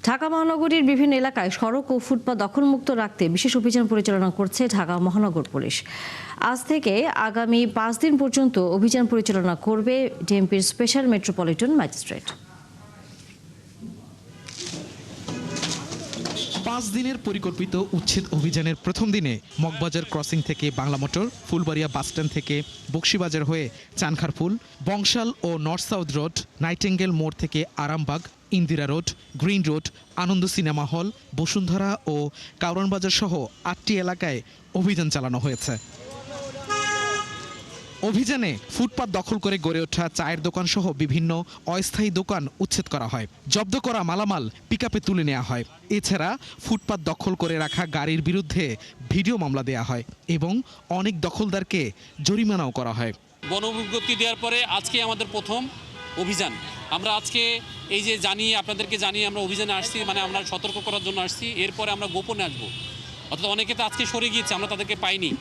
ঢাকা মহানগরীর বিভিন্ন এলাকায় সড়ক ও ফুটপাত দখলমুক্ত রাখতে বিশেষ অভিযান পরিচালনা করছে ঢাকা মহানগর পুলিশ। আজ থেকে আগামী 5 দিন পর্যন্ত অভিযান পরিচালনা করবে ডিএমপির স্পেশাল মেট্রোপলিটন ম্যাজিস্ট্রেট। 5 দিনের পরিকল্পিত উচ্ছেদ অভিযানের প্রথম দিনে মগবাজার ক্রসিং থেকে বাংলা মোটর, ফুলবাড়িয়া বাসস্ট্যান্ড থেকে বকশীবাজার হয়ে চানখারপুল, বংশাল ও নর্থ সাউথ রোড, নাইটেঙ্গেল মোড় থেকে Arambagh, Indira road, green road, Ananda cinema hall, Bashundhara ও কারওয়ান বাজার সহ 8টি এলাকায় অভিযান চালানো হয়েছে। অভিযানে ফুটপাত দখল করে গড়ে ওঠা চায়ের দোকান সহ বিভিন্ন অস্থায়ী দোকান উচ্ছেদ করা হয়। জব্দ করা মালামাল পিকআপে তুলে নেওয়া হয়। এছাড়া ফুটপাত দখল করে রাখা গাড়ির বিরুদ্ধে ভিডিও মামলা দেওয়া হয় এবং অনেক দখলদারকে জরিমানাও করা হয়। গণবিজ্ঞপ্তি দেওয়ার পরে আজকে আমাদের প্রথম অভিযান। আমরা আজকে এই যে আপনাদেরকে জানিয়ে আমরা অভিযানে আসছি, মানে আমরা সতর্ক করার জন্য আসছি। এরপরে আমরা গোপনে আসবো, অর্থাৎ অনেকে তো আজকে সরে গিয়েছে, আমরা তাদেরকে পাইনি।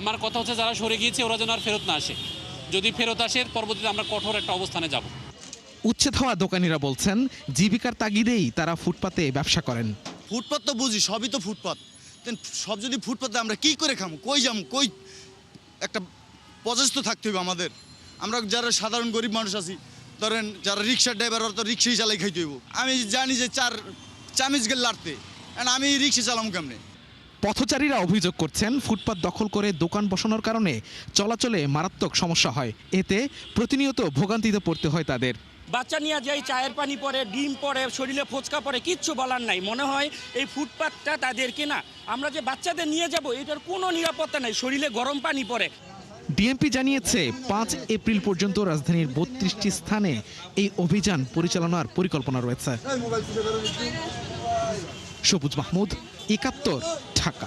আমার কথা হচ্ছে যারা সরে গিয়েছে ওরা যেন আর ফেরত না আসে। যদি ফেরত আসে পরবর্তীতে আমরা কঠোর একটা অবস্থানে যাব। উচ্ছেদ হওয়া দোকানিরা বলছেন জীবিকার তাগিদেই তারা ফুটপাতে ব্যবসা করেন। ফুটপাত তো বুঝি, সবই তো ফুটপাত। সব যদি ফুটপাতে আমরা কি করে খামো, কই যাবো, কই একটা প্রচেষ্টা তো থাকতে হবে আমাদের। আমরা যারা সাধারণ গরিব মানুষ আছি, ধরেন যারা রিক্সার ড্রাইভার, ওরা তো রিক্সাই চালাই খাইতে হইব। আমি জানি যে চামিচ গেল লাড়তে, আমি রিক্সা চালাম কেমনে। পথচারীরা অভিযোগ করছেন ফুটপাত দখল করে দোকান বসানোর কারণে চলাচলে মারাত্মক সমস্যা হয়। এতে প্রতিনিয়ত ভোগান্তিতে পড়তে হয় তাদের। বাচ্চা নিয়ে যাই, চায়ের পানি পড়ে, ডিম পড়ে, শরীরে ফোচকা পড়ে, কিচ্ছু বলার নাই। মনে হয় এই ফুটপাতটা তাদেরকে না, আমরা যে বাচ্চাদের নিয়ে যাব এটার কোনো নিরাপত্তা নেই, শরীরে গরম পানি পড়ে। ডিএমপি জানিয়েছে 5 এপ্রিল পর্যন্ত রাজধানীর 32টি স্থানে এই অভিযান পরিচালনার পরিকল্পনা রয়েছে। সবুজ মাহমুদ, 71, ঢাকা।